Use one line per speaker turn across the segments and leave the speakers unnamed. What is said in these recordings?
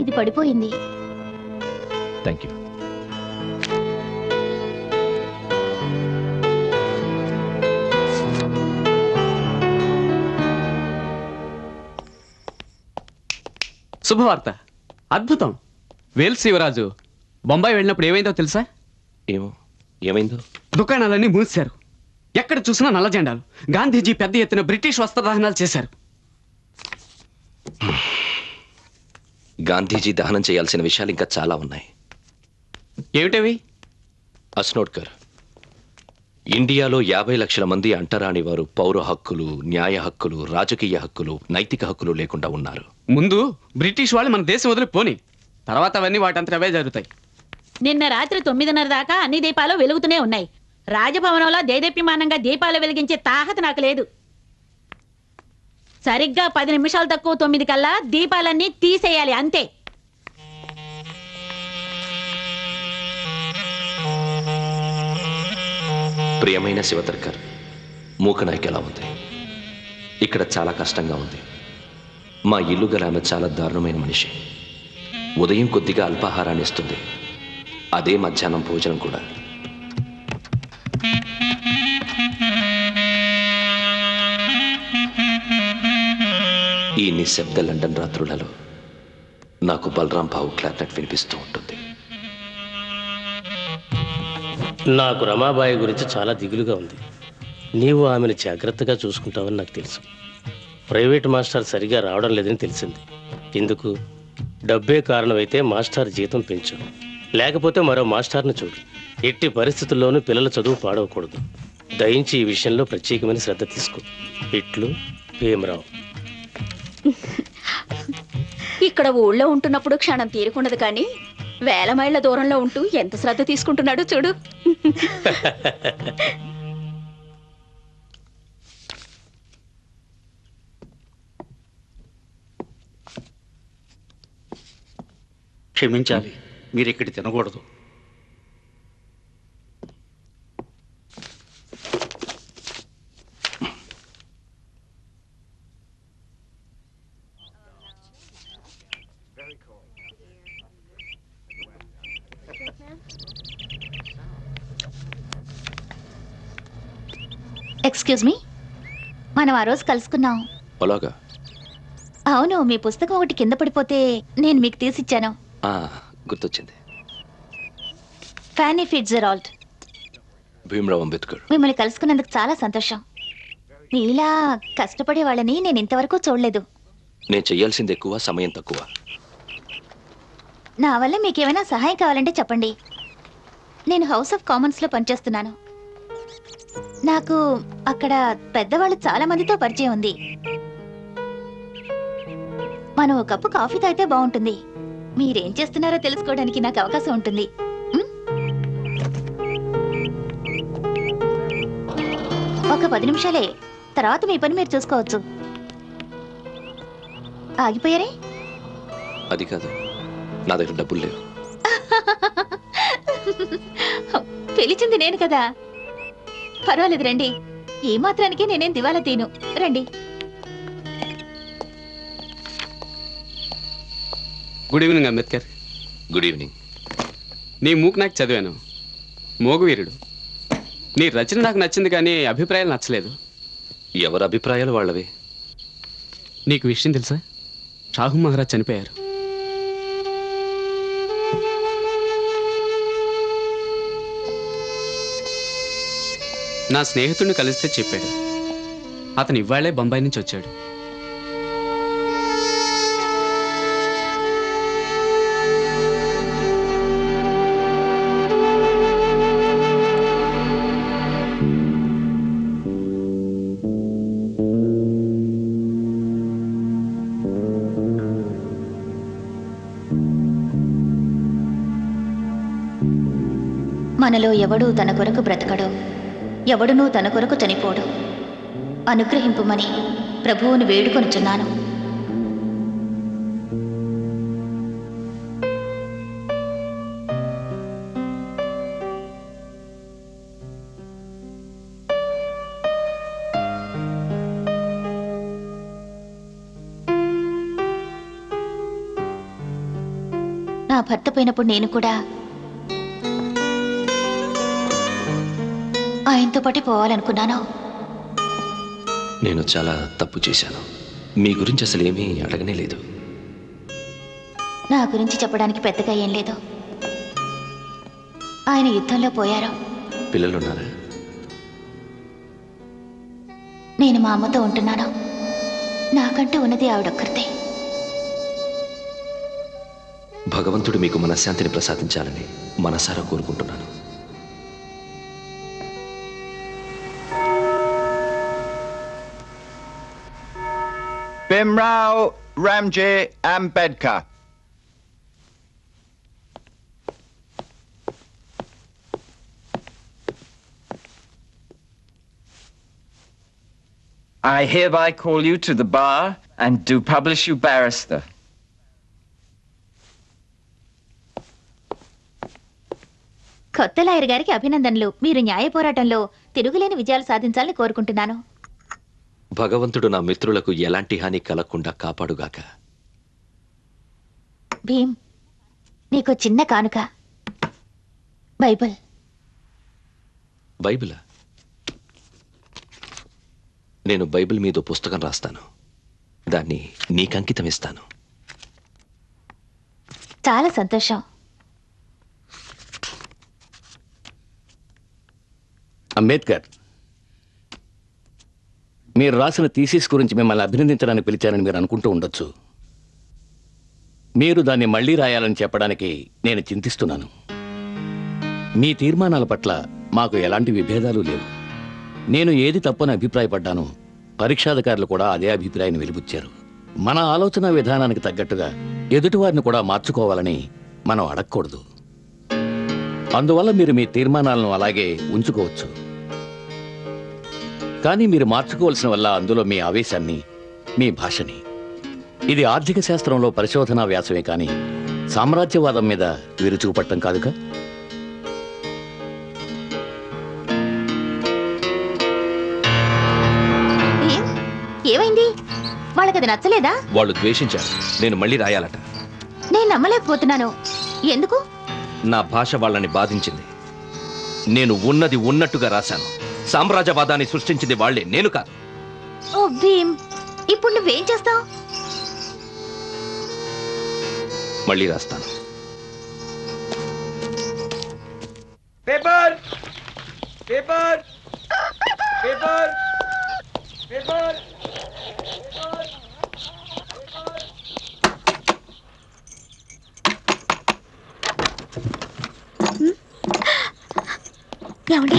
ఇది పడిపోయింది.
Thank you.
శుభవార్త, అద్భుతం. వేల్స్ యువరాజు బొంబాయి వెళ్ళినప్పుడు ఏమైందో తెలుసా?
ఏమైందో?
దుకాణాలన్నీ మూసారు. ఎక్కడ చూసినా నల్ల జెండాలు. గాంధీజీ పెద్ద ఎత్తున బ్రిటిష్ వస్త్రదాహనాలు చేశారు.
గాంధీజీ దహనం చేయాల్సిన విషయాలు ఇంకా చాలా ఉన్నాయి.
ఏమిటవి?
అస్నోడ్కర్, ఇండియాలో 50 లక్షల మంది అంటరాని వారు పౌర హక్కులు, న్యాయ హక్కులు, రాజకీయ హక్కులు, నైతిక హక్కులు లేకుండా ఉన్నారు.
ముందు బ్రిటిష్ వాళ్ళు మన దేశం వదిలి పోని, తర్వాత అవన్నీ వాటంతా అవే జరుగుతాయి.
నిన్న రాత్రి 9:30 దాకా అన్ని దీపాలు వెలుగుతూనే ఉన్నాయి. రాజభవనంలో దేదీప్యమానంగా దీపాలు వెలిగించే తాహత నాకు లేదు. సరిగ్గా 10 నిమిషాలు తక్కువ 9 కల్లా దీపాలన్నీ తీసేయాలి, అంతే.
ప్రియమైన శివతర్కర్, మూకనాయక్ ఎలా ఉంది? ఇక్కడ చాలా కష్టంగా ఉంది. మా ఇల్లు గల ఆమె చాలా దారుణమైన మనిషి. ఉదయం కొద్దిగా అల్పాహారాన్ని ఇస్తుంది, అదే మధ్యాహ్నం భోజనం కూడా. ఈ నిశ్శబ్ద లండన్ రాత్రులలో నాకు బలరాం బావు క్లారినెట్ వినిపిస్తూ ఉంటుంది.
నాకు రమాబాయి గురించి చాలా దిగులుగా ఉంది. నీవు ఆమెను జాగ్రత్తగా చూసుకుంటావని నాకు తెలుసు. ప్రైవేట్ మాస్టర్ సరిగా రావడం లేదని తెలిసింది. ఇందుకు డబ్బే కారణమైతే మాస్టర్ జీతం పెంచు, లేకపోతే మరో మాస్టర్ను చూడు. ఎట్టి పరిస్థితుల్లోనూ పిల్లల చదువు పాడవకూడదు. దయించి ఈ విషయంలో ప్రత్యేకమైన శ్రద్ధ తీసుకో. ఇట్లు భీమరావు.
ఇక్కడ ఊళ్ళో ఉంటున్నప్పుడు క్షణం తీరుకుండదు, కానీ వేల మైళ్ళ దూరంలో ఉంటూ ఎంత శ్రద్ధ తీసుకుంటున్నాడో చూడు.
క్షమించాలి, మీరు ఇక్కడ తినకూడదు.
ఎక్స్క్యూజ్ మీ, మనం ఆ రోజు కలుసుకున్నాం.
అలాగా?
అవును, మీ పుస్తకం ఒకటి కింద పడిపోతే నేను మీకు తీసిచ్చాను.
గుర్తొచ్చింది.
ఫ్యానీ ఫిట్జెరాల్డ్.
భీమరావ్ అంబేద్కర్.
మిమ్మల్ని కలుసుకున్నందుకు చాలా సంతోషం. మీలా కష్టపడే వాళ్ళని నేను ఇంతవరకు చూడలేదు.
నేను చెయ్యాల్సింది ఎక్కువ, సమయం తక్కువ.
నా వల్ల మీకేమైనా సహాయం కావాలంటే చెప్పండి. నేను హౌస్ ఆఫ్ కామన్స్లో పనిచేస్తున్నాను. నాకు అక్కడ పెద్దవాళ్ళు చాలా మందితో పరిచయం ఉంది. మనం ఒక కప్పు కాఫీ తాగితే బాగుంటుంది. మీరేం చేస్తున్నారో తెలుసుకోవడానికి నాకు అవకాశం ఉంటుంది. ఒక 10 నిమిషాలే, తర్వాత మీ పని మీరు చూసుకోవచ్చు. ఆగిపోయారే?
అది కాదు, నా దగ్గర డబ్బులు లేవు.
పిలిచింది నేను కదా. పర్వాలేదు, రండి. ఏ మాత్రానికి నేనేం దివాలా తీను. రండి.
Good evening Ambedkar.
Good evening.
నీ మూక్ నాకు చదివాను, మోగువీరుడు. నీ రచన నాకు నచ్చింది, కానీ అభిప్రాయాలు నచ్చలేదు.
ఎవరి అభిప్రాయాలు వాళ్ళవి.
నీకు విషయం తెలుసా? షాహు మహారాజ్ చనిపోయారు. నా స్నేహితుడిని కలిస్తే చెప్పాడు. అతను ఇవాళ్లే బొంబాయి నుంచి వచ్చాడు.
మనలో ఎవడూ తన కొరకు బ్రతకడు, ఎవడునూ తన కొరకు చనిపోడు. అనుగ్రహింపుమని ప్రభువును వేడుకొనుచున్నాను. నా భర్త పోయినప్పుడు నేను కూడా ఆయనతో పాటు పోవాలనుకున్నాను.
నేను చాలా తప్పు చేశాను. మీ గురించి అసలు ఏమీ అడగనే లేదు.
నా గురించి చెప్పడానికి పెద్దగా ఏం లేదు. ఆయన యుద్ధంలో పోయారు.
పిల్లలున్నారా?
నేను మా అమ్మతో ఉంటున్నాను. నాకంటూ ఉన్నది ఆవిడొక్కరితే.
భగవంతుడు మీకు మనశ్శాంతిని ప్రసాదించాలని మనసారా కోరుకుంటున్నాను.
Bimrao Ramji Ambedkar. I hereby call you to the bar and do publish you barrister.
కొత్త లాయర్ గారికి అభినందనలు. మీరు న్యాయ పోరాటంలో తిరుగులేని విజయాలు సాధించాలని కోరుకుంటున్నాను.
భగవంతుడు నా మిత్రులకు ఎలాంటి హాని కలగకుండా కాపాడుగాక.
భీమ్, నీకు చిన్న కానుక. బైబిల్.
బైబిలా? నేను బైబిల్ మీద పుస్తకం రాస్తాను. దాన్ని నీకంకితం ఇస్తాను.
చాలా సంతోషం.
అంబేద్కర్, మీరు రాసిన థీసిస్ గురించి మిమ్మల్ని అభినందించడానికి పిలిచానని మీరు అనుకుంటూ ఉండొచ్చు. మీరు దాన్ని మళ్ళీ రాయాలని చెప్పడానికి నేను చింతిస్తున్నాను. మీ తీర్మానాల పట్ల మాకు ఎలాంటి విభేదాలు లేవు. నేను ఏది తప్పని అభిప్రాయపడ్డానో పరీక్షాధికారులు కూడా అదే అభిప్రాయాన్ని వెలిబుచ్చారు. మన ఆలోచన విధానానికి తగ్గట్టుగా ఎదుటివారిని కూడా మార్చుకోవాలని మనం అడగకూడదు. అందువల్ల మీరు మీ తీర్మానాలను అలాగే ఉంచుకోవచ్చు. కానీ మీరు మార్చుకోవాల్సిన వల్ల అందులో మీ ఆవేశాన్ని, మీ భాషని. ఇది ఆర్థిక శాస్త్రంలో పరిశోధనా వ్యాసమే కానీ సామ్రాజ్యవాదం మీద వీరు చూపట్టం కాదుగా.
ఏమైంది? వాళ్ళకి అది నచ్చలేదా?
వాళ్ళు ద్వేషించారు. నేను మళ్ళీ రాయాలట.
నేను నమ్మలేకపోతున్నాను. ఎందుకు?
నా భాష వాళ్ళని బాధించింది. నేను ఉన్నది ఉన్నట్టుగా రాశాను. సామ్రాజ్యవాదాన్ని సృష్టించింది వాళ్లే, నేను కాదు.
ఓ భీమ్, ఇప్పుడు నువ్వేం చేస్తావు?
మళ్ళీ రాస్తాను.
Paper! Paper! Paper! Paper!
ఏమండి,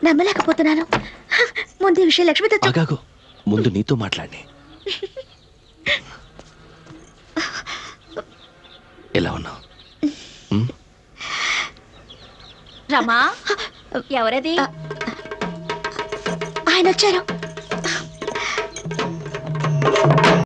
నమ్మలేకపోతున్నాను. ముందు ఈ విషయం లక్ష్మితో
ఆగాగు, ముందు నీతో మాట్లాడి. ఎలా ఉన్నావు?
రమా, ఎవరది? ఆయన వచ్చారు.